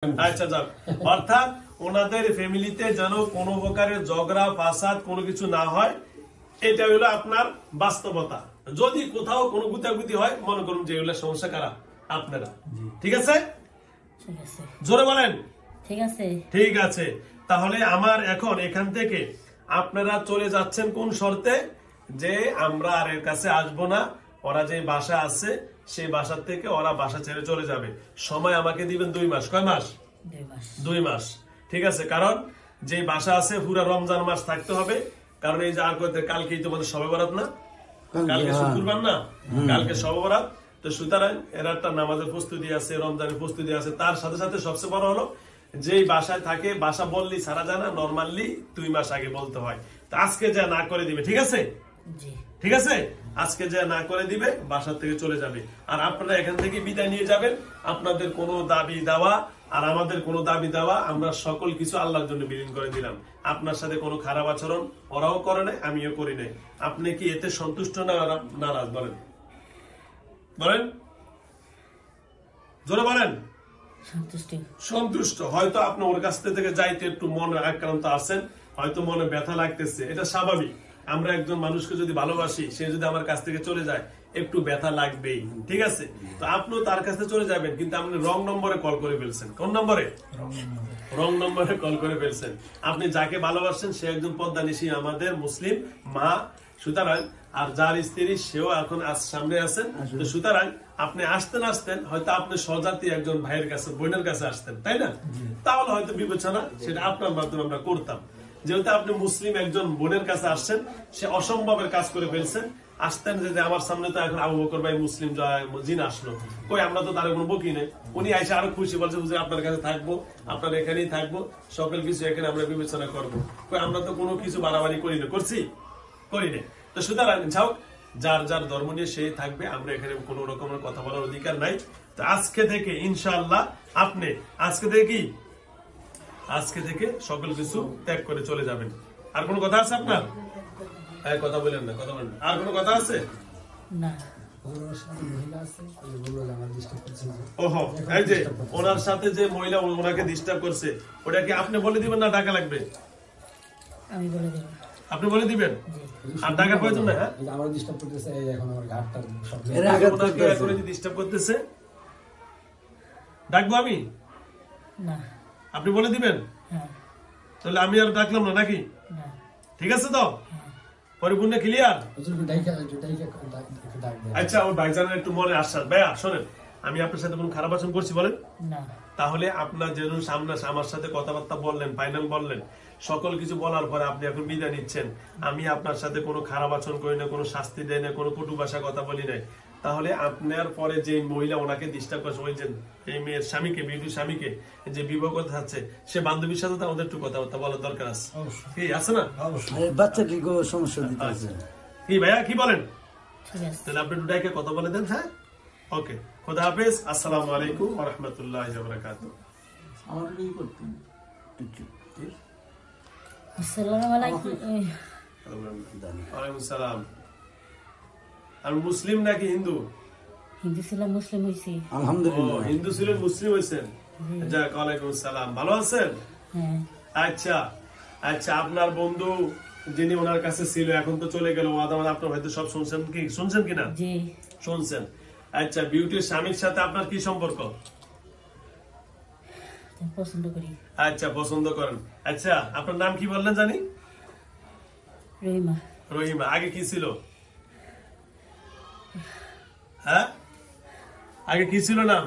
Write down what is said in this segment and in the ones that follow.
আচ্ছা যাক, অর্থাৎ ওনাদের ফ্যামিলিতে যেন কোনো প্রকারের ঝগড়া ফাসাদ কোনো কিছু না হয়, এটা হলো আপনার বাস্তবতা। যদি কোথাও কোনো গুতাগুতি হয়, মনে করুন যে এগুলো সমস্যা কারা? আপনারা। ঠিক আছে, জোরে বলেন। ঠিক আছে, ঠিক আছে। তাহলে আমার এখন এখান থেকে আপনারা চলে যাচ্ছেন কোন শর্তে? যে আমরা আর এর কাছে আসবো না, ওরা যে বাসা আছে সেই বাসার থেকে ওরা বাসা ছেড়ে চলে যাবে। সময় আমাকে দিবেন 2 মাস। কয় মাস? 2 মাস। ঠিক আছে, কারণ যে বাসা আছে পুরো রমজান মাস থাকতে হবে। কারণ এই যে আর কালকেই তোমাদের শবে বরাত না, কালকে শুক্রবার না, কালকে শবে বরাত। তো সুতরাং এর একটা নামাজের প্রস্তুতি আছে, রমজানের প্রস্তুতি আছে। তার সাথে সাথে সবচেয়ে বড় হলো যেই বাসায় থাকে, বাসা বললি সারা যায় না, নর্মালি 2 মাস আগে বলতে হয়। তো আজকে যা না করে দিবে, ঠিক আছে? ঠিক আছে, আজকে যা না করে দিবে বাসার থেকে চলে যাবে। আর আপনারা এখান থেকে বিদায় নিয়ে যাবেন। আপনাদের কোনো দাবি দাওয়া আর আমাদের কোনো দাবি দাওয়া, আমরা সকল কিছু আল্লাহর জন্য বিলীন করে দিলাম। আপনার সাথে কোনো খারাপ আচরণ ওরাও করে নাই, আমিও করি নাই। আপনি কি এতে সন্তুষ্ট না নারাজ? বলেন বলেন, জোরে বলেন। সন্তুষ্ট। হয়তো আপনি ওর কাছ থেকে যাইতে একটু মনে আক্রান্ত আছেন, হয়তো মনে ব্যথা লাগতেছে, এটা স্বাভাবিক। আমরা একজন মানুষকে যদি ভালোবাসি, সে যদি আমার কাছ থেকে চলে যায়, একটু ব্যথা লাগবেই। ঠিক আছে, তো আপনিও তার কাছে চলে যাবেন, কিন্তু আপনি রং নম্বরে কল করে ফেলছেন। কোন নম্বরে? রং নম্বরে কল করে ফেলছেন। আপনি যাকে ভালোবাসছেন সে একজন পদ্মানিশী আমাদের মুসলিম মা, সুতরাং আর যার স্ত্রী সেও এখন সামনে আছেন। তো সুতরাং আপনি আসতেন হয়তো আপনি স্বজাতি একজন ভাইয়ের কাছে, বোনের কাছে আসতেন, তাই না? তাহলে হয়তো বিবেচনা সেটা আপনার মাধ্যমে আমরা করতাম। যেহেতু আপনি মুসলিম একজন বোনের কাছে আসছেন, সে অসম্ভবের কাজ করে ফেলছেন। আসতেন যে আমার সামনে তো এখন আবু বকর ভাই মুসলিম জিন আসলো, কই আমরা তো তার কোনো বকি নেই। উনি আইসা আরো খুশি, বলছে যে আপনার কাছে থাকবো, আপনার এখানেই থাকবো, সকল কিছু এখানে আমরা বিবেচনা করবো। কই আমরা তো কোনো কিছু বাড়াবাড়ি করি না, করি না। তো সুতরাং যাও, যার যার ধর্ম নিয়ে সেই থাকবে, আমরা এখানে কোনো রকমের কথা বলার অধিকার নাই। তো আজকে থেকে ইনশাআল্লাহ আপনি আজকে থেকে সকল কিছু ত্যাগ করে চলে যাবেন। আর কোনো কথা আছে আপনার? কথা বলেন না, কথা বলেন। আর কোনো কথা আছে? না। ওহো, এই যে ওনার সাথে যে মহিলা ওনাকে ডিস্টার্ব করছে, ওটা কি আপনি বলে দিবেন না টাকা লাগবে? আমি বলে দেব। আপনি বলে দিবেন? আর টাকা প্রয়োজন না? হ্যাঁ, আমার ডিস্টার্ব করতেছে, এখন আমার ঘাটটা সব এর আগে ওনাকে এখন ডিস্টার্ব করতেছে, ডাকবো আমি? না। আপনি বলে দিবেন? হ্যাঁ। তাহলে আমি আর ডাকলাম না নাকি? না। ঠিক আছে তো? পরিপূর্ণ ক্লিয়ার? আচ্ছা, ওর ভাইজানের একটু মনে আশ্বাস। ভাইয়া শোনেন, আমি আপনার সাথে কোনো খারাপ আচরণ করছি বলেন? না। তাহলে আপনার যেরকম সামনে আমার সাথে কথাবার্তা বললেন, ফাইনাল বললেন, সকল কিছু বলার পরে আপনি এখন বিদায় নিচ্ছেন। আমি আপনার সাথে কোনো খারাপ আচরণ করি না, কোনো শাস্তি দেয় না, কোনো কটু ভাষা কথা বলি নাই। তাহলে আপনার পরে যে মহিলা ওনাকে ডিস্টার্ব করছে, ওই যে এই মেয়ের স্বামীকে, বিউটির স্বামীকে যে বিবাহ করতে চাচ্ছে, সে বান্ধবীর সাথে আমাদের একটু কথাবার্তা বলার দরকার আছে, কি আছে না? বাচ্চা কি সমস্যা দিতে আছে? কি ভাইয়া কি বলেন? ঠিক আছে, তাহলে আপনি দুটাকে কথা বলে দেন। হ্যাঁ, ওকে, খোদা হাফেজ, আসসালামু আলাইকুম ওয়া রাহমাতুল্লাহি ওয়া বারাকাতুহু। আমার কি করতে? আসসালামু আলাইকুম। ওয়ালাইকুম সালাম। আর মুসলিম নাকি হিন্দু? হিন্দু ছিলাম, মুসলিম হয়েছি। আলহামদুলিল্লাহ। হিন্দু ছিলেন, মুসলিম হয়েছেন। যাক, ওয়ালাইকুম সালাম। ভালো আছেন? হ্যাঁ। আচ্ছা আচ্ছা, আপনার বন্ধু যিনি ওনার কাছে ছিল, এখন তো চলে গেল, আপনার হয়তো সব শুনছেন কিনা? জি শুনছেন। আচ্ছা, বিউটির স্বামীর সাথে আপনার কি সম্পর্ক? পছন্দ করি। আচ্ছা, পছন্দ করেন। আচ্ছা, আপনার নাম কি বললেন জানি? রহিমা। রহিমা। আগে কি ছিল? হ্যাঁ, আগে কি ছিল নাম?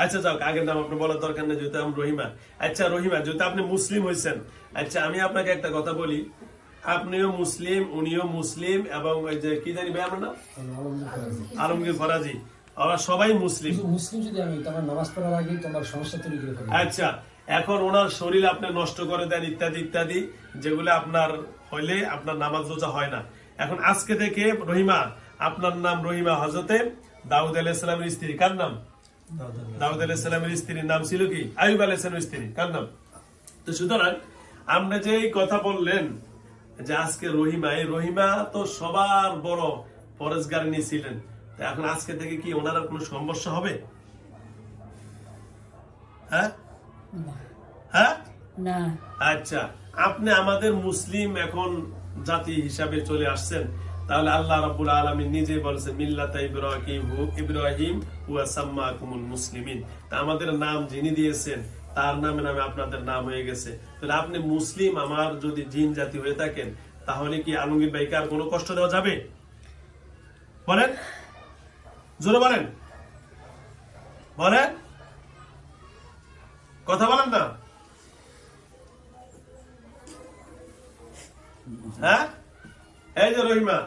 আচ্ছা যাও, আগের নাম আপনি বলার দরকার নেই, যেহেতু আমি রহিমা। আচ্ছা রহিমা, যেহেতু আপনি মুসলিম হয়েছেন, আচ্ছা আমি আপনাকে একটা কথা বলি, আপনিও মুসলিম, উনিও মুসলিম, এবং ওই যে কি জানি ভাই আপনার নাম? আলমগীর ফরাজি, ওরা সবাই মুসলিম। মুসলিম যদি আমি তোমার নামাজ পড়ার আগে তোমার সমস্যা তৈরি করে ফেলি। আচ্ছা, এখন ওনার শরীর আপনি নষ্ট করে দেন ইত্যাদি ইত্যাদি, যেগুলো আপনার হইলে আপনার নামাজ রোজা হয় না। এখন আজকে থেকে রহিমা, আপনার নাম রহিমা হযরতে দাউদ আলাইহিস সালামের স্ত্রী। কার নাম? দাউদ আলাইহিস সালামের স্ত্রীর নাম ছিল কি? আইয়ুব আলাইহিস সালামের স্ত্রী। কার নাম? তো সুতরাং আমরা যে কথা বললেন যে আজকে রহিমা, এই রহিমা তো সবার বড় পরেশগারিনী ছিলেন। এখন আজকে থেকে কি ওনার কোনো সমস্যা হবে? হ্যাঁ না হ্যাঁ না আচ্ছা, আপনি আমাদের মুসলিম এখন জাতি হিসাবে চলে আসছেন, তাহলে আল্লাহ রাব্বুল আলামিন নিজে বলেছেন মিল্লাতা ইব্রাহিম ওয়া সাম্মাকুমুল মুসলিমিন। তা আমাদের নাম যিনি দিয়েছেন তার নামে নামে আপনাদের নাম হয়ে গেছে। তাহলে আপনি মুসলিম আমার যদি জিন জাতি হয়ে থাকেন, তাহলে কি আলমগীর ভাইকে আর কোনো কষ্ট দেওয়া যাবে? বলেন, জোরে বলেন, বলেন, কথা বলেন না। হ্যাঁ, এই যে রহিমা,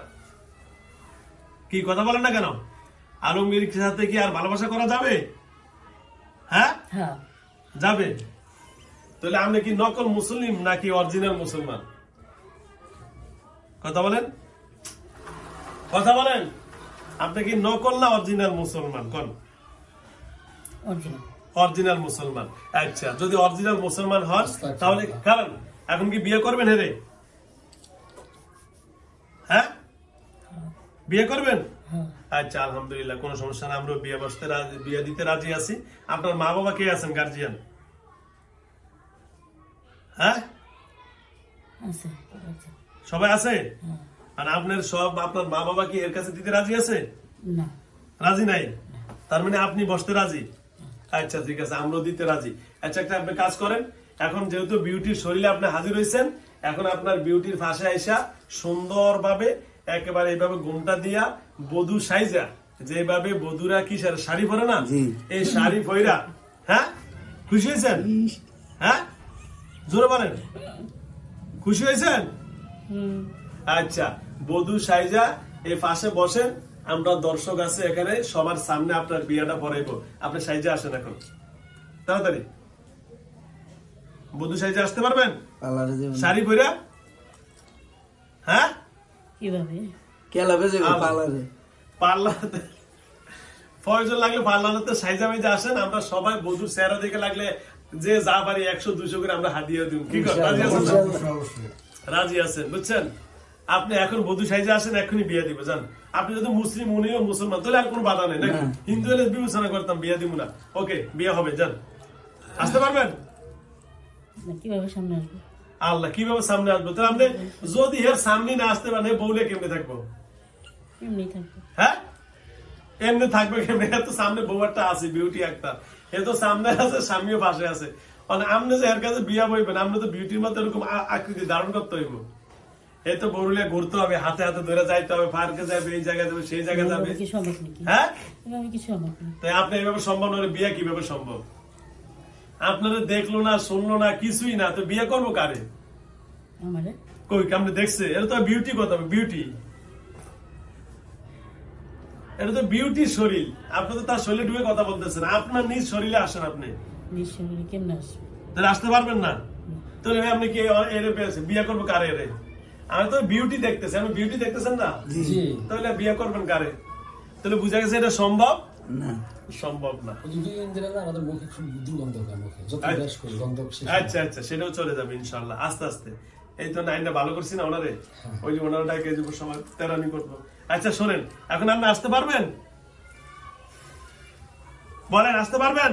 কি কথা বলেন না কেন? আলমগীর সাথে কি আর ভালোবাসা করা যাবে? হ্যাঁ হ্যাঁ যাবে। তাহলে আপনি কি নকল মুসলিম নাকি অরিজিনাল মুসলমান? কথা বলেন, কথা বলেন, আপনি কি নকল না অরিজিনাল মুসলমান? কোন অরিজিনাল অরিজিনাল মুসলমান। আচ্ছা, যদি অরিজিনাল মুসলমান হন তাহলে কারণ এখন কি বিয়ে করবেন? হেরে, হ্যাঁ বিয়ে করবেন? হ্যাঁ আচ্ছা, আলহামদুলিল্লাহ, কোনো সমস্যা না, আমরা বিয়ে বসতে বিয়ে দিতে রাজি আছি। আপনার মা বাবা কে আছেন গার্জিয়ান? হ্যাঁ আছে আছে। সবাই আছে? হ্যাঁ। আর আপনার সব আপনার মা বাবা কি এর কাছে দিতে রাজি আছে? না রাজি নাই? তার মানে আপনি বসতে রাজি? আচ্ছা ঠিক আছে, আমরাও দিতে রাজি। আচ্ছা, একটা আপনি কাজ করেন, এখন যেহেতু বিউটির শরীরে আপনি হাজির হয়েছেন, এখন আপনার বিউটির ফাঁসে আইসা সুন্দরভাবে একেবারে এইভাবে ঘুমটা দিয়া বধূ সাইজা, যেভাবে বধুরা কি শাড়ি পরে না, এই শাড়ি পইরা, হ্যাঁ খুশি হয়েছেন? হ্যাঁ জোরে বলেন, খুশি হয়েছেন? আচ্ছা, বধূ সাইজা এই পাশে বসেন, আমরা দর্শক আছে এখানে, সবার সামনে আপনার বিয়েটা পড়াইব। আপনি সাইজে আসেন এখন তাড়াতাড়ি। বধূ সাইজে আসতে পারবেন শাড়ি পইরা? হ্যাঁ কিভাবে পার্লারে প্রয়োজন লাগলে পার্লারে সাইজা মাইজা আসেন, আমরা সবাই বধূর চেহারা দেখে লাগলে যে যা পারি 100-200 করে আমরা হাদিয়া দিব। কি করেন, রাজি আছেন? রাজি আছেন, বুঝছেন? আপনি এখন বধূ সাইজে আসেন, এখনই বিয়ে দিব। জান, আপনি যদি মুসলিম, উনিও মুসলমান, তাহলে আর কোনো বাধা নেই নাকি? হিন্দু হলে বিবেচনা করতাম, বিয়ে দিব না। ওকে, বিয়ে হবে। যান, আসতে পারবেন? কিভাবে সামনে আসবো? আল্লাহ, কিভাবে সামনে আসবো? তাহলে আপনি যদি এর সামনে না আসতে পারেন, বউলে কেমনে থাকবো? এমনি থাকবো। হ্যাঁ, এমনি থাকবে কেমনে? এত সামনে বউ একটা আছে, বিউটি একটা, এ তো সামনে আছে, স্বামীও পাশে আছে। আপনি যে এর কাছে বিয়া বইবেন, আপনি তো বিউটির মতো এরকম আকৃতি ধারণ করতে হইব। এই তো বরুলিয়া ঘুরতে হবে, হাতে হাতে ধরে যাইতে হবে, পার্কে যাবে, এই জায়গায় যাবে, সেই জায়গায় যাবে। কি সম্ভব নাকি? হ্যাঁ, এভাবে কি সম্ভব না? তাই আপনি এইভাবে সম্ভব নয়, বিয়ে কিভাবে সম্ভব? আপনারা দেখলো না, শুনলো না, কিছুই না, তো বিয়ে করবো কারে? আমারে কই কেমনে দেখছে? এটা তো বিউটি কথা, বিউটি, এটা তো বিউটির শরীর। আপনি তো তার শরীরে ডুবে কথা বলতেছেন, আপনার নিজ শরীরে আসেন। আপনি নিশ্চয়ই কেমনে আসবো? তাহলে আসতে পারবেন না? তাহলে আপনি কি এরে পেয়েছেন? বিয়ে করবো কারে? এরে আমি তো বিউটি দেখতেছি, আমি বিউটি দেখতেছেন না, তাহলে বিয়ে করবেন কারে? তাহলে বুঝা গেছে এটা সম্ভব না, সম্ভব না। আমাদের মুখে খুব দুর্গন্ধ হয়, মুখে যত ব্রাশ করি গন্ধ শেষ। আচ্ছা আচ্ছা, সেটাও চলে যাবে ইনশাল্লাহ আস্তে আস্তে। এই তো নাইনটা ভালো করছি না ওনারে, ওই যে ওনারটাকে সময় তেরানি করবো। আচ্ছা শোনেন, এখন আপনি আসতে পারবেন? বলেন, আসতে পারবেন?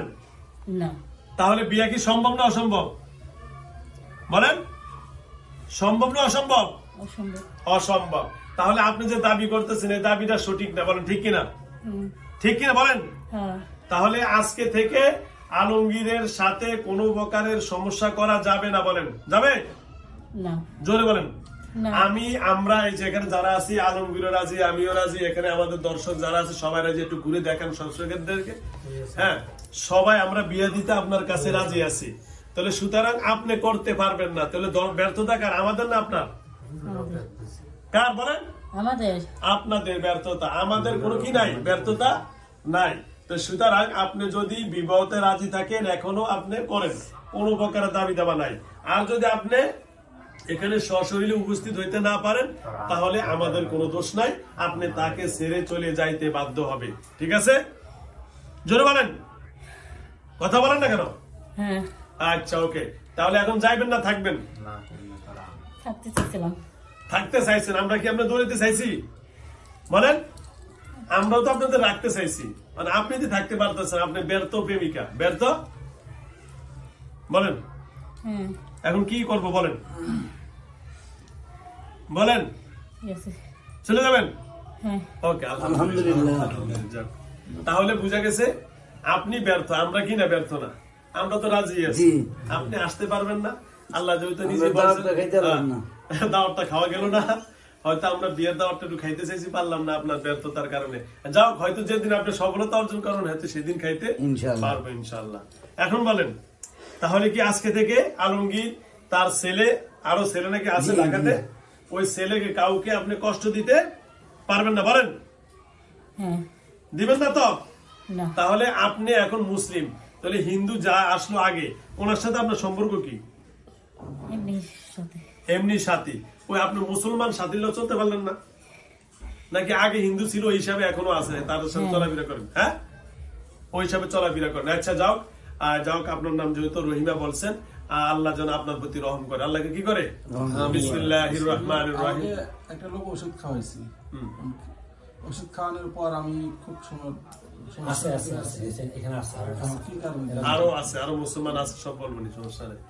না। তাহলে বিয়ে কি সম্ভব না অসম্ভব? বলেন, সম্ভব না অসম্ভব? অসম্ভব। অসম্ভব। তাহলে আপনি যে দাবি করতেছেন এই দাবিটা সঠিক না, বলেন ঠিক কিনা? ঠিক কিনা বলেন? হ্যাঁ। তাহলে আজকে থেকে আলমগীরের সাথে কোনো প্রকারের সমস্যা করা যাবে না, বলেন যাবে না? জোরে বলেন। না। আমরা এই যে এখানে যারা আছি, আলমগীরও রাজি, আমিও রাজি, এখানে আমাদের দর্শক যারা আছে সবাই রাজি। একটু ঘুরে দেখেন দর্শকদেরকে। হ্যাঁ, সবাই আমরা বিয়ে দিতে আপনার কাছে রাজি আছি। তাহলে সুতরাং আপনি করতে পারবেন না, তাহলে ব্যর্থতা কার? আমাদের না আপনার? কার বলেন? আমাদের। আপনাদের ব্যর্থতা, আমাদের কোনো কি নাই, ব্যর্থতা নাই। তো সুতরাং আপনি যদি বিবাহতে রাজি থাকেন, এখনো আপনি করেন, কোনো প্রকারের দাবি দাবা নাই। আর যদি আপনি এখানে সশরীরে উপস্থিত হইতে না পারেন, তাহলে আমাদের কোনো দোষ নাই, আপনি তাকে ছেড়ে চলে যাইতে বাধ্য হবে। ঠিক আছে? জোরে বলেন, কথা বলেন না কেন? হ্যাঁ। আচ্ছা ওকে, তাহলে এখন যাইবেন না থাকবেন? থাকতে চাইছিলাম। থাকতে চাইছেন? আমরা কি আপনার দৌড়াইতে চাইছি? বলেন, আমরাও তো আপনাদের রাখতে চাইছি। মানে আপনি যদি থাকতে পারতেছেন, আপনি ব্যর্থ প্রেমিকা, ব্যর্থ বলেন হ্যাঁ এখন কি করব বলেন, বলেন ঠিক আছে চলে যাবেন? হ্যাঁ ওকে, আলহামদুলিল্লাহ। তাহলে বুঝা গেছে আপনি ব্যর্থ, আমরা কি না ব্যর্থ না, আমরা তো রাজি আছি। আপনি আসতে পারবেন না, আল্লাহ যেহেতু নিজে বলছেন দাওয়াতটা খাওয়া গেল না, হয়তো আমরা বিয়ের দাওয়াতটা একটু খাইতে চাইছি, পারলাম না আপনার ব্যর্থতার কারণে। যাও, হয়তো যেদিন আপনি সফলতা অর্জন করেন হয়তো সেদিন খাইতে পারবো ইনশাআল্লাহ। এখন বলেন, তাহলে কি আজকে থেকে আলমগীর তার ছেলে, আরো ছেলে নাকি আছে ঢাকাতে, ওই ছেলেকে কাউকে আপনি কষ্ট দিতে পারবেন না? বলেন হ্যাঁ দিবেন না তো? না তাহলে আপনি এখন মুসলিম, তাহলে হিন্দু যা আসলো আগে, ওনার সাথে আপনার সম্পর্ক কি? এমনি সাথে এমনি সাথী। ওই আপনি মুসলমান সাথীর লোক চলতে পারলেন না নাকি? আগে হিন্দু ছিল ওই হিসাবে এখনো আছে, তার সাথে চলাফেরা করেন? হ্যাঁ, ওই হিসাবে চলাফেরা করেন। আচ্ছা যাও, যাও, আপনার নাম যেহেতু রহিমা বলছেন, আল্লাহ যেন আপনার প্রতি রহম করে। আল্লাহকে কি করে? বিসমিল্লাহির রহমানির রহিম। একটা লোক ওষুধ খাওয়াইছি, ওষুধ খাওয়ানোর পর আমি খুব আছে আছে আছে এখানে আছে কি কারণে আরো আছে, আরো মুসলমান আছে, সব বলবো নি, সমস্যা নেই,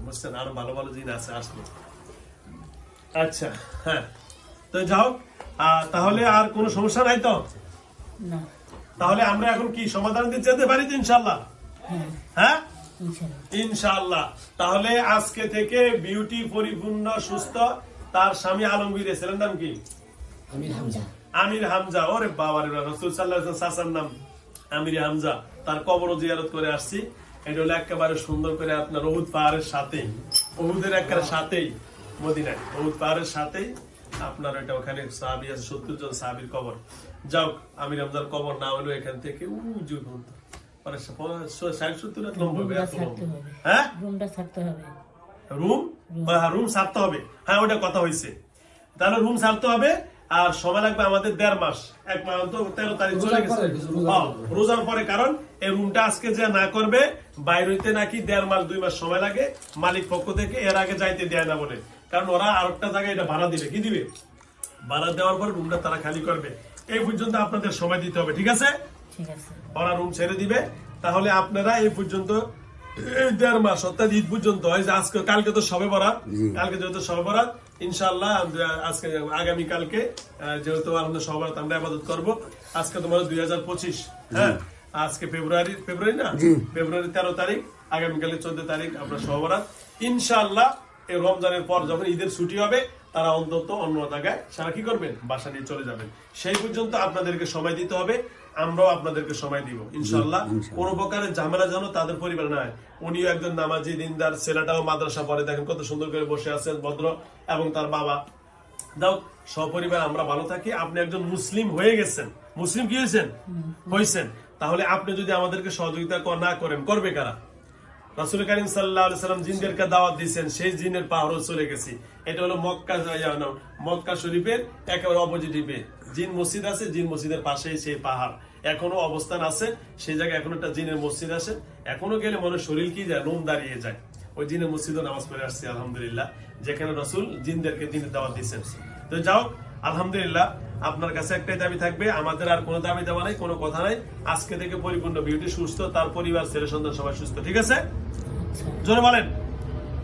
বুঝছেন? আরো ভালো ভালো জিন আছে, আসলো। আচ্ছা হ্যাঁ, তো যাও, তাহলে আর কোনো সমস্যা নাই তো? না তাহলে আমরা এখন কি সমাধান দিতে যেতে পারি তো ইনশাল্লাহ? হ্যাঁ ইনশাআল্লাহ ইনশাআল্লাহ। তাহলে আজকে থেকে বিউটি, পরিপূর্ণ, সুস্থ, তার স্বামী আলমগীর, ছেলের নাম কি? আমির হামজা। ওরে বাবা রে, রাসূল সাল্লাল্লাহু আলাইহি ওয়াসাল্লাম চাচার নাম আমির হামজা। তার কবরও জিয়ারত করে আসছি। এটা হলো একেবারে সুন্দর করে আপনার উহুদ পাহাড়ের সাথে, উহুদের একেবারে সাথেই মদিনায়, উহুদ পাহাড়ের সাথেই আপনার এটা, ওখানে সাহাবী আছে, 70 জন সাহাবীর কবর। যাও, আমির হামজার কবর না হলো এখান থেকে উজু পর্যন্ত, মানে 60-70 লম্বা হবে, এত লম্বা। হ্যাঁ, রুমটা ছাড়তে হবে। রুম ছাড়তে হবে, হ্যাঁ ওটা কথা হয়েছে। তাহলে রুম ছাড়তে হবে, আর সময় লাগবে আমাদের 1.5 মাস, 1 মাস তো 13 তারিখ চলে গেছে রোজার পরে। কারণ এই রুমটা আজকে যে না করবে, বাইরে হইতে নাকি 1.5 মাস 2 মাস সময় লাগে মালিক পক্ষ থেকে, এর আগে যাইতে দেয় না বলে। কারণ ওরা আরেকটা জায়গায় এটা ভাড়া দিবে, কি দিবে, ভাড়া দেওয়ার পর রুমটা তারা খালি করবে। এই পর্যন্ত আপনাদের সময় দিতে হবে, ঠিক আছে? ঠিক আছে ওরা রুম ছেড়ে দিবে। তাহলে আপনারা এই পর্যন্ত 1.5 মাস, অর্থাৎ ঈদ পর্যন্ত, হয় যে আজকে, কালকে তো সবে বরাত, কালকে যেহেতু সবে বরাত, ইনশাআল্লাহ আজকে আগামী কালকে যেহেতু আমাদের সবে বরাত, আমরা ইবাদত করব। আজকে তোমার 2025, হ্যাঁ, আজকে ফেব্রুয়ারি না, ফেব্রুয়ারি 13 তারিখ, আগামীকালে 14 তারিখ আমরা সবে বরাত। ইনশাআল্লাহ এই রমজানের পর যখন ঈদের ছুটি হবে, তারা অন্তত অন্য জায়গায় সারা কি করবেন, বাসা নিয়ে চলে যাবেন। সেই পর্যন্ত আপনাদেরকে সময় দিতে হবে, আমরাও আপনাদেরকে সময় দিব ইনশাআল্লাহ। কোন প্রকারের ঝামেলা যেন তাদের পরিবার না হয়। উনিও একজন নামাজি দিনদার, ছেলেটাও মাদ্রাসা পড়ে, দেখেন কত সুন্দর করে বসে আছেন, ভদ্র, এবং তার বাবা। দাও, সপরিবার আমরা ভালো থাকি। আপনি একজন মুসলিম হয়ে গেছেন, মুসলিম কি হয়েছেন, তাহলে আপনি যদি আমাদেরকে সহযোগিতা না করেন, করবে কারা? রাসূল কারীম সাল্লাল্লাহু আলাইহি ওয়াসাল্লাম জিনদেরকে দাওয়াত দিয়েছেন, সেই জিনের পাহাড়ও চলে গেছি। এটা হলো মক্কা শরীফের একেবারে অপোজিটে জিন মসজিদ আছে, জিন মসজিদের পাশেই সেই পাহাড় এখনো অবস্থান আছে। সেই জায়গায় এখনো একটা জিনের মসজিদ আছে, এখনো গেলে মনে শরীর কি যায়, লোম দাঁড়িয়ে যায়। ওই জিনের মসজিদে নামাজ পড়ে আসছি আলহামদুলিল্লাহ, যেখানে রাসূল জিনদেরকে দিনের দাওয়াত দিয়েছেন। তো যাও, আলহামদুলিল্লাহ। আপনার কাছে একটাই দাবি থাকবে, আমাদের আর কোনো দাবি দেওয়া নাই, কোনো কথা নাই। আজকে থেকে পরিপূর্ণ বিউটি সুস্থ, তার পরিবার, ছেলে সন্তান সবাই সুস্থ, ঠিক আছে? জোরে বলেন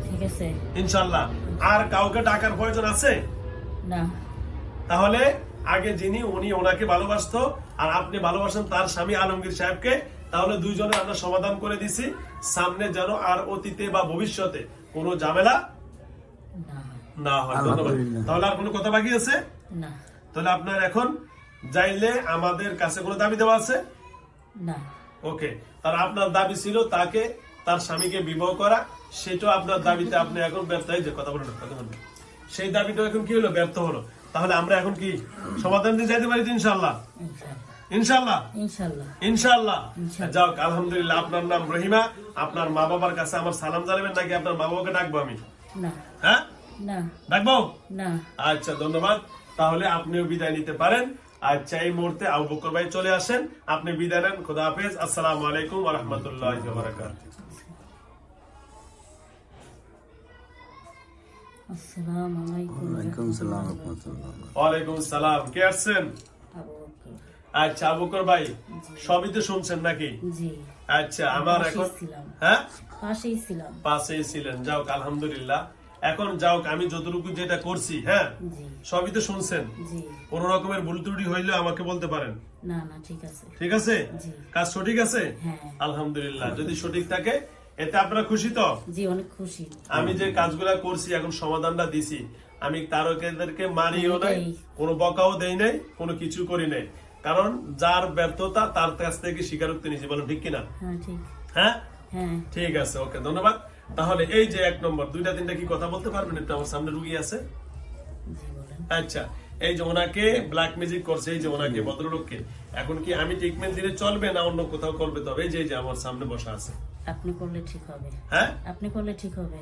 ঠিক আছে ইনশাআল্লাহ। আর কাউকে ডাকার প্রয়োজন আছে না? তাহলে আগে যিনি, উনি ওনাকে ভালোবাসতো, আর আপনি ভালোবাসেন তার স্বামী আলমগীর সাহেবকে, তাহলে দুইজনে আমরা সমাধান করে দিছি। সামনে যেন আর অতীতে বা ভবিষ্যতে কোনো ঝামেলা না হয়। ধন্যবাদ। তাহলে আর কোনো কথা বাকি আছে না? তাহলে আপনার এখন যাইলে আমাদের কাছে কোনো দাবি দেওয়া আছে না? ওকে, তার আপনার দাবি ছিল তাকে, তার স্বামীকে বিবাহ করা, সেটাও আপনার দাবিতে আপনি এখন ব্যর্থ হয়েছে। কথা বলেন, সেই দাবিটা এখন কি হলো, ব্যর্থ হলো। তাহলে আমরা এখন কি সমাধান দিয়ে যাইতে পারি ইনশাআল্লাহ? ইনশাআল্লাহ ইনশাআল্লাহ ইনশাআল্লাহ। যাক, আলহামদুলিল্লাহ। আপনার নাম রহিমা, আপনার মা বাবার কাছে আমার সালাম জানাবেন, নাকি আপনার মা বাবাকে ডাকবো আমি? না হ্যাঁ, না ডাকবো না। আচ্ছা, ধন্যবাদ। তাহলে আপনিও বিদায় নিতে পারেন। আচ্ছা, এই মুহূর্তে আবু বকর ভাই চলে আসেন, আপনি বিদায় নেন। খোদা হাফেজ। আসসালামু আলাইকুম ওয়া রাহমাতুল্লাহি ওয়া বারাকাতুহু। আসসালামু আলাইকুম। ওয়ালাইকুম সালাম। কে আসছেন? আবু বকর। আচ্ছা আবু বকর ভাই সবই তো শুনছেন নাকি? জি। আচ্ছা আমার এখন পাশেই ছিলাম। হ্যাঁ পাশেই ছিলাম। পাশেই ছিলেন, যাও আলহামদুলিল্লাহ। এখন যাও আমি যতটুকু যেটা করছি, হ্যাঁ জি সবই তো শুনছেন। জি। কোন রকমের ভুল ত্রুটি হইলে আমাকে বলতে পারেন। না না ঠিক আছে। ঠিক আছে? জি। কাজ সঠিক আছে? হ্যাঁ। আলহামদুলিল্লাহ। যদি সঠিক থাকে এতে আপনারা খুশি তো? জি অনেক খুশি। আমি যে কাজগুলা করছি এখন সমাধানটা দিছি, আমি তারকেদেরকে মারিও নাই, এটাই। কোনো বকাও দেই নাই, কোনো কিছু করি নাই। কারণ যার ব্যর্থতা তার কাছ থেকে স্বীকারোক্তি নিয়েছি, বলো ঠিক কিনা? হ্যাঁ ঠিক। হ্যাঁ হ্যাঁ ঠিক আছে, ওকে ধন্যবাদ। তাহলে এই যে 1 নম্বর 2টা 3টা কি কথা বলতে পারবেন একটু? আমার সামনে রুগী আছে। জি বলেন। আচ্ছা এই যে ওনাকে ব্ল্যাক ম্যাজিক করছে, এই যে ওনাকে ভদ্রলোককে, এখন কি আমি ট্রিটমেন্ট দিলে চলবে না অন্য কোথাও করবে? তবে এই যে আমার সামনে বসা আছে, আপনি করলে ঠিক হবে। হ্যাঁ আপনি করলে ঠিক হবে।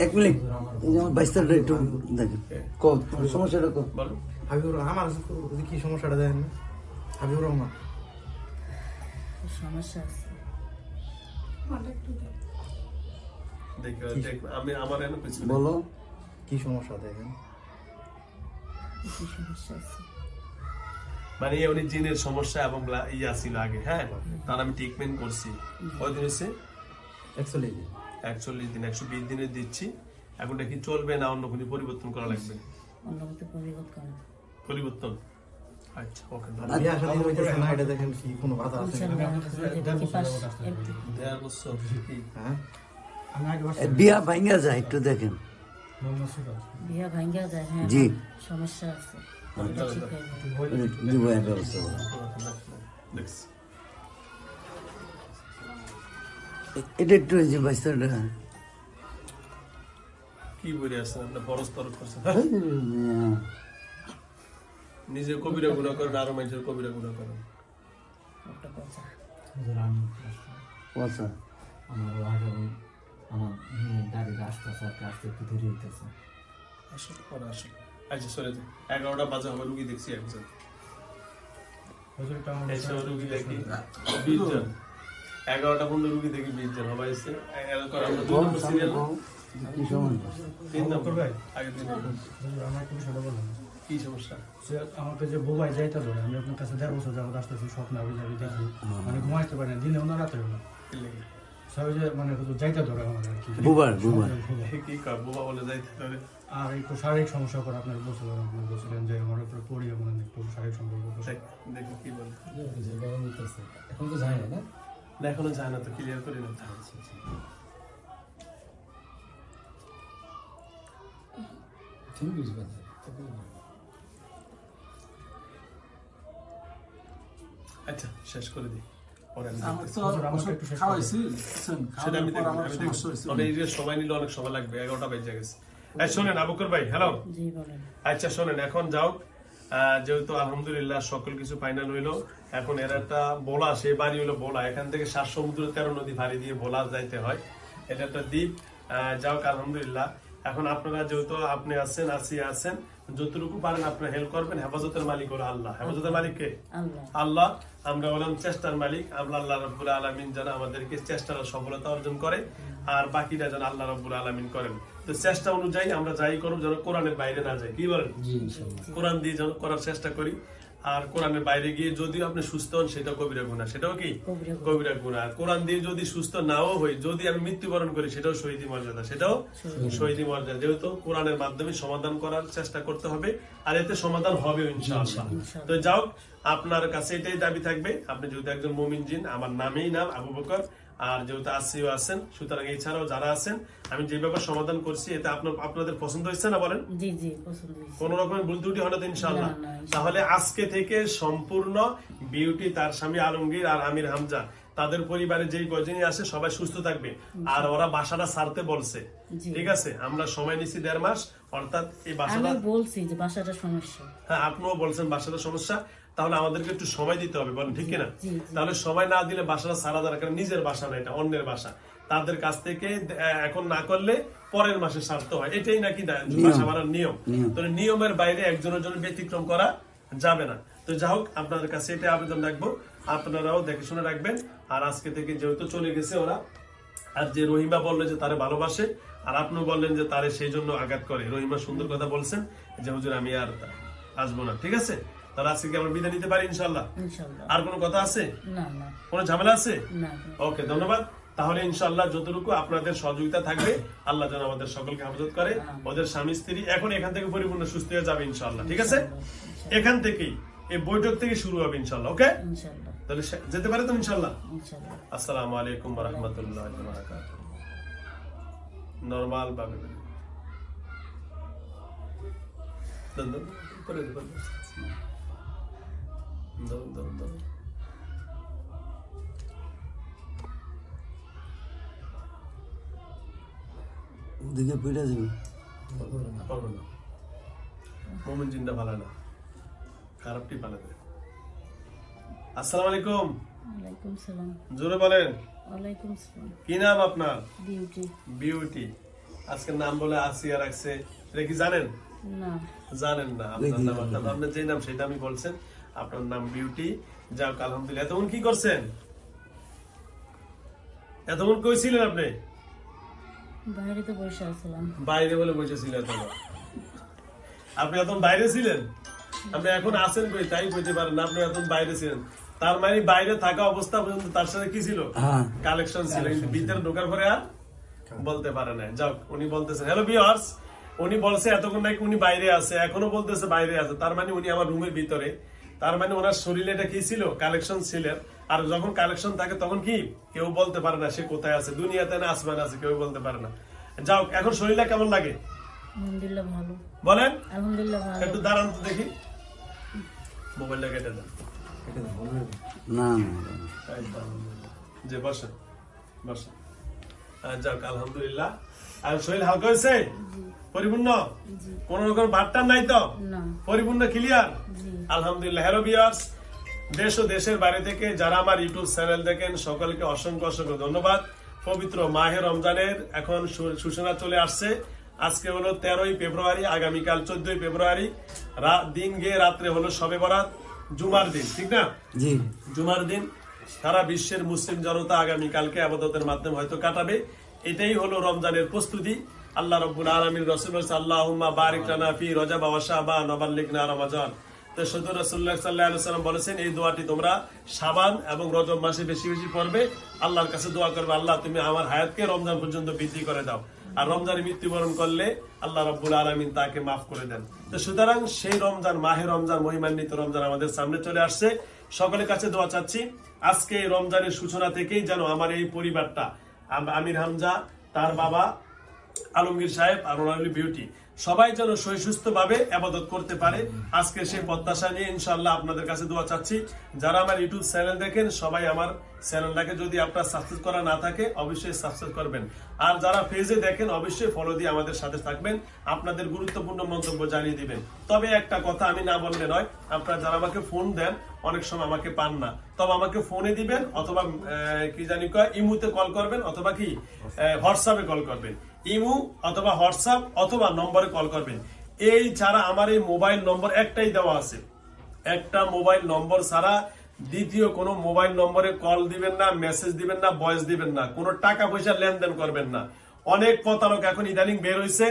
1 মিনিট, এই যে আমার বাইস্তারটা একটু দেখেন। কো সমস্যাটা কো? বলো। হাবিবুর আমার কি সমস্যাটা দেন হাবিবুর রহমান? সমস্যা আছে। দেখো আমি আমার এনে কিছু বলো। কি সমস্যা দেখেন? কি সমস্যা আছে? মানে উনি জিনের সমস্যা এবং ইয়া ছিল আগে, হ্যাঁ তার আমি ট্রিটমেন্ট করছি। কয়দিন হয়েছে? 41 দিন, 120 দিনে দিচ্ছি। এখন কি চলবে না অন্য কোনো পরিবর্তন করা লাগবে? অন্য মতো পরিবর্তন। পরিবর্তন, আচ্ছা ওকে। বিয়ে শাদী হইতেছে না, এটা দেখেন কি কোনো বাধা আছে? দেড় বছর কি? হ্যাঁ আমি আগে এ, বিয়া ভাঙ্গা যায় একটু দেখেন। বিয়া ভাঙ্গা যায়। হ্যাঁ জি। সমস্যা আছে। ওটা ঠিক হয়ে যাবে। দিব এর ব্যবস্থা করো। দেখছি। এটা একটু এই যে বাইস্তারটা কি বলে আছেন আপনার? পরস্পর করছেন, নিজে কবিরা গুণা করেন, আরো মানুষের কবিরা গুণা করেন। ওটা কথা। আচ্ছা আসলে পরে আসলে আচ্ছা সরে যান। 11টা বাজে হবে, রুগী দেখছি একজন। এসে রুগী দেখি 20 জন। 11টা পর্যন্ত রুগী দেখি 20 জন হবে। এসে এরকম আমরা 2 নম্বর সিরিয়াল না, কি সময় 3 নম্বর আগে 3 নম্বর। আমার একটু বিষয়টা বললাম। কি সমস্যা? সে আমাকে যে বোবাই যাইতে ধরে, আমি আপনার কাছে 1.5 বছর যাবত আসতেছি, স্বপ্ন আমি দেখি, মানে ঘুমাইতে পারি না, দিনেও না রাতেও না। কি লাগে? সবাই যে মানে শুধু যাইতে ধরে আমার আর কি। বুবার কি কর বোবা বলে যাইতে পারে? আর একটু শারীরিক সমস্যা করে আপনার বলছিলেন, আপনি বলছিলেন যে আমার উপরে পড়িয়ে মনে একটু শারীরিক সম্পর্ক। দেখি কি বলে। এখন তো যায় না। না এখনো যায় না, তো ক্লিয়ার করি না। আচ্ছা শেষ করে দিই, পরে আমি আমার দেখতেছি। তো ওষুধ খাওয়াইছি, বুঝছেন? সেটা আমি খাওয়ানোর পর আমার দেখবো। সমস্যা হয়েছে। অনেক এই সময় নিলে অনেক সময় লাগবে, 11টা বেজে গেছে। শোনেন আবু বকর ভাই, হ্যালো। জি বলেন। আচ্ছা শোনেন, এখন যাও, যেহেতু আলহামদুলিল্লাহ সকল কিছু ফাইনাল হইলো, এখন এর একটা বোলা, সে বাড়ি হলো বোলা, এখান থেকে 7 সমুদ্র 13 নদী ভারী দিয়ে বোলা যাইতে হয়। এটা একটা দ্বীপ। যাও আলহামদুলিল্লাহ। এখন আপনারা যেহেতু আপনি আছেন, আছেন, যতটুকু পারেন আপনারা হেল্প করবেন। হেফাজতের মালিক হলো আল্লাহ। হেফাজতের মালিক কে? আল্লাহ। আল্লাহ। আমরা হলাম চেষ্টার মালিক। আল্লাহ রাব্বুল আলামিন যেন আমাদেরকে চেষ্টার সফলতা অর্জন করে, আর বাকিটা যেন আল্লাহ রাব্বুল আলামিন করেন। তো চেষ্টা অনুযায়ী আমরা যাই করব, যেন কোরআনের বাইরে না যাই। কি বলেন? কোরআন দিয়ে যেন করার চেষ্টা করি। আর কোরআনের বাইরে গিয়ে যদি আপনি সুস্থ হন, সেটা কবিরা গুনাহ, সেটাও কি কবিরা গুনাহ। কোরআন দিয়ে যদি সুস্থ নাও হই, যদি আমি মৃত্যুবরণ করি, সেটাও শহীদি মর্যাদা, সেটাও শহীদি মর্যাদা। যেহেতু কোরআনের মাধ্যমে সমাধান করার চেষ্টা করতে হবে, আর এতে সমাধান হবে ইনশাআল্লাহ। তো যাও, আপনার কাছে এটাই দাবি থাকবে, আপনি যেহেতু একজন মুমিন জিন, আমার নামেই নাম আবু বকর, আর যেহেতু আসিও আছেন, সুতরাং এছাড়াও যারা আছেন, আমি যে ব্যাপার সমাধান করছি, এতে আপনাদের পছন্দ হয়েছে না? বলেন। জি জি পছন্দ হয়েছে। কোন রকমের ভুল ত্রুটি হলে তো ইনশাআল্লাহ। না, না, তাহলে আজকে থেকে সম্পূর্ণ বিউটি, তার স্বামী আলমগীর আর আমির হামজা, তাদের পরিবারে যেই কয়জনই আছে সবাই সুস্থ থাকবে। আর ওরা বাসাটা ছাড়তে বলছে, জি। ঠিক আছে? আমরা সময় নিছি 1.5 মাস, অর্থাৎ এই বাসাটা, আমি বলছি যে বাসাটা সমস্যা। হ্যাঁ আপনিও বলছেন বাসাটা সমস্যা, তাহলে আমাদেরকে একটু সময় দিতে হবে, বলেন ঠিক কিনা? জি, জি। তাহলে সময় না দিলে বাসাটা সারা দরকার। নিজের বাসা না, এটা অন্যের বাসা। তাদের কাছ থেকে এখন না করলে পরের মাসে সারতে হয়, এটাই নাকি বাসা ভাড়ার নিয়ম। তো নিয়মের বাইরে একজনের জন্য ব্যতিক্রম করা যাবে না। তো যা হোক, আপনাদের কাছে এটা আবেদন রাখবো, আপনারাও দেখে শুনে রাখবেন। আর আজকে থেকে যেহেতু চলে গেছে ওরা, আর যে রহিমা বললো যে তারে ভালোবাসে, আর আপনিও বললেন যে তারে সেই জন্য আঘাত করে, রহিমা সুন্দর কথা বলছেন যে হুজুর আমি আর আসবো না, ঠিক আছে? তাহলে আজকে কি আমরা বিদায় নিতে পারি ইনশাল্লাহ? ইনশাআল্লাহ। আর কোনো কথা আছে? না না কোনো ঝামেলা আছে? না ওকে, ধন্যবাদ। তাহলে ইনশাআল্লাহ যতটুকু আপনাদের সহযোগিতা থাকবে আল্লাহ যেন আমাদের সকলকে হেফাজত করে, ওদের স্বামী স্ত্রী এখন এখান থেকে পরিপূর্ণ সুস্থ হয়ে যাবে ইনশাআল্লাহ। ঠিক আছে, এখান থেকেই এই বৈঠক থেকে শুরু হবে ইনশাআল্লাহ। ওকে, ইনশাআল্লাহ তাহলে যেতে পারে তো ইনশাআল্লাহ। ইনশাআল্লাহ। আসসালামু আলাইকুম ওয়া রাহমাতুল্লাহি ওয়া বারাকাতুহু। নরমাল ভাবে ওদিকে পিঠা যাবে মোমেন জিন্দা ভালো না, খারাপটি ভালো না। আসসালামু আলাইকুম। ওয়ালাইকুম সালাম। জোরে বলেন। ওয়ালাইকুম সালাম। কি নাম আপনার? বিউটি। বিউটি। আজকের নাম বলে আসিয়া রাখছে, এটা কি জানেন? না জানেন না। আপনার নাম আপনার যে নাম সেটা আমি বলছেন, আপনার নাম বিউটি। যাক আলহামদুলিল্লাহ। এতক্ষণ কি করছেন? এতক্ষণ কই ছিলেন আপনি? বাইরে তো বসে আসলাম। বাইরে বলে বসেছিলেন এতক্ষণ? আপনি এখন বাইরে ছিলেন? আপনি এখন আছেন কই তাই বলতে পারেন না, আপনি এখন বাইরে ছিলেন। তার মানে বাইরে থাকা অবস্থা পর্যন্ত তার সাথে কি ছিল? কালেকশন ছিল, কিন্তু ভিতরে ঢোকার পরে আর বলতে পারে না। যাক, উনি বলতেছেন হ্যালো ভিউয়ার্স, উনি বলছে এতক্ষণ নাকি উনি বাইরে আছে, এখনো বলতেছে বাইরে আছে। তার মানে উনি আমার রুমের ভিতরে, তার মানে ওনার শরীরে এটা কি ছিল? কালেকশন ছিল। আর যখন কালেকশন থাকে তখন কি কেউ বলতে পারে না সে কোথায় আছে, দুনিয়াতে না আসমান আছে, কেউ বলতে পারে না। যাও, এখন শরীরটা কেমন লাগে? আলহামদুলিল্লাহ ভালো। বলেন। আলহামদুলিল্লাহ ভালো। একটু দাঁড়ান তো দেখি, মোবাইলটা কেটে দেন। না যে বসেন বসেন। যাক আলহামদুলিল্লাহ। আর শরীর হালকা হয়েছে? পরিপূর্ণ? কোন রকম ভাট্টার নাই তো? না। পরিপূর্ণ ক্লিয়ার? আলহামদুলিল্লাহ। হ্যালো ভিউয়ার্স, দেশ ও দেশের বাইরে থেকে যারা আমার ইউটিউব চ্যানেল দেখেন সকলকে অসংখ্য অসংখ্য ধন্যবাদ। পবিত্র মাহে রমজানের এখন সূচনা চলে আসছে। আজকে হলো 13ই ফেব্রুয়ারি, আগামীকাল 14ই ফেব্রুয়ারি। দিন গিয়ে রাত্রে হলো শবে বরাত, জুমার দিন, ঠিক না? জি। জুমার দিন সারা বিশ্বের মুসলিম জনতা আগামীকালকে ইবাদতের মাধ্যমে হয়তো কাটাবে। এটাই হলো রমজানের প্রস্তুতি। আল্লাহ রাব্বুল আলামিন রাসূল বলেছেন আল্লাহুম্মা বারিক লানা ফি রজব ওয়া শাবান ওয়া বাল্লিগনা রমাজান। তো শুধু রাসূলুল্লাহ সাল্লাল্লাহু আলাইহি ওয়াসাল্লাম বলেছেন এই দোয়াটি তোমরা শাবান এবং রজব মাসে বেশি বেশি পড়বে। আল্লাহর কাছে দোয়া করবে, আল্লাহ তুমি আমার হায়াতকে রমজান পর্যন্ত বৃদ্ধি করে দাও। আর রমজানে মৃত্যুবরণ করলে আল্লাহ রাব্বুল আলামিন তাকে মাফ করে দেন। তো সুতরাং সেই রমজান, মাহে রমজান, মহিমান্বিত রমজান আমাদের সামনে চলে আসছে। সকলের কাছে দোয়া চাচ্ছি আজকে রমজানের সূচনা থেকেই যেন আমার এই পরিবারটা, আমির হামজা, তার বাবা আলমগীর সাহেব আর ওনার বিউটি, সবাই যেন সুস্থ ভাবে ইবাদত করতে পারে। আজকে সেই প্রত্যাশা নিয়ে ইনশাআল্লাহ আপনাদের কাছে দোয়া চাচ্ছি। যারা আমার ইউটিউব চ্যানেল দেখেন সবাই আমার চ্যানেলটাকে যদি আপনার সাবস্ক্রাইব করা না থাকে অবশ্যই সাবস্ক্রাইব করবেন। আর যারা পেজে দেখেন অবশ্যই ফলো দিয়ে আমাদের সাথে থাকবেন, আপনাদের গুরুত্বপূর্ণ মন্তব্য জানিয়ে দিবেন। তবে একটা কথা আমি না বললে নয়, আপনারা যারা আমাকে ফোন দেন অনেক সময় আমাকে পান না, তবে আমাকে ফোনে দিবেন অথবা কি জানি কয় ইমুতে কল করবেন অথবা কি হোয়াটসঅ্যাপে কল করবেন। ইমু অথবা হোয়াটসঅ্যাপ অথবা নম্বরে কল করবেন। এই ছাড়া আমার এই মোবাইল নম্বর একটাই দেওয়া আছে, একটা মোবাইল নম্বর ছাড়া দ্বিতীয় কোনো মোবাইল নম্বরে কল দিবেন না, মেসেজ দিবেন না, ভয়েস দিবেন না, কোনো টাকা পয়সা লেনদেন করবেন না। অনেক প্রতারক এখন ইদানিং বের হয়েছে,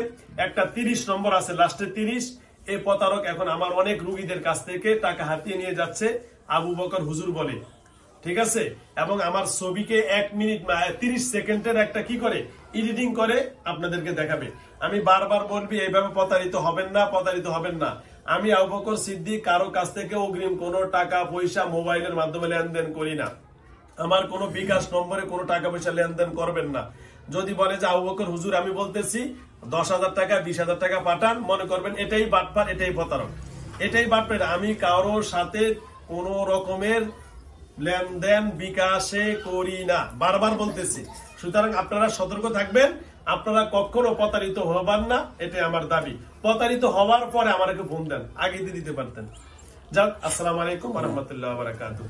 একটা 30 নম্বর আছে লাস্টে 30। এই প্রতারক এখন আমার অনেক রুগীদের কাছ থেকে টাকা হাতিয়ে নিয়ে যাচ্ছে, আবু বকর হুজুর বলে, ঠিক আছে? এবং আমার ছবিকে 1 মিনিট 30 সেকেন্ডের একটা কি করে এডিটিং করে আপনাদেরকে দেখাবে। আমি বারবার বলবি এইভাবে প্রতারিত হবেন না, প্রতারিত হবেন না। আমি আবু বকর সিদ্দিক কারো কাছ থেকে অগ্রিম কোনো টাকা পয়সা মোবাইলের মাধ্যমে লেনদেন করি না। আমার কোনো বিকাশ নম্বরে কোনো টাকা পয়সা লেনদেন করবেন না। যদি বলে যে আবু বকর হুজুর আমি বলতেছি 10,000 টাকা 20,000 টাকা পাঠান, মনে করবেন এটাই বাটপার, এটাই প্রতারক, এটাই বাটপার। আমি কারোর সাথে কোনো রকমের লেনদেন বিকাশে করি না, বারবার বলতেছি। সুতরাং আপনারা সতর্ক থাকবেন, আপনারা কখনো প্রতারিত হবেন না, এটাই আমার দাবি। প্রতারিত হওয়ার পরে আমাকে ফোন দেন, আগে দিয়ে দিতে পারতেন। যাক, আসসালামু আলাইকুম ওয়া রাহমাতুল্লাহি ওয়া বারাকাতুহু।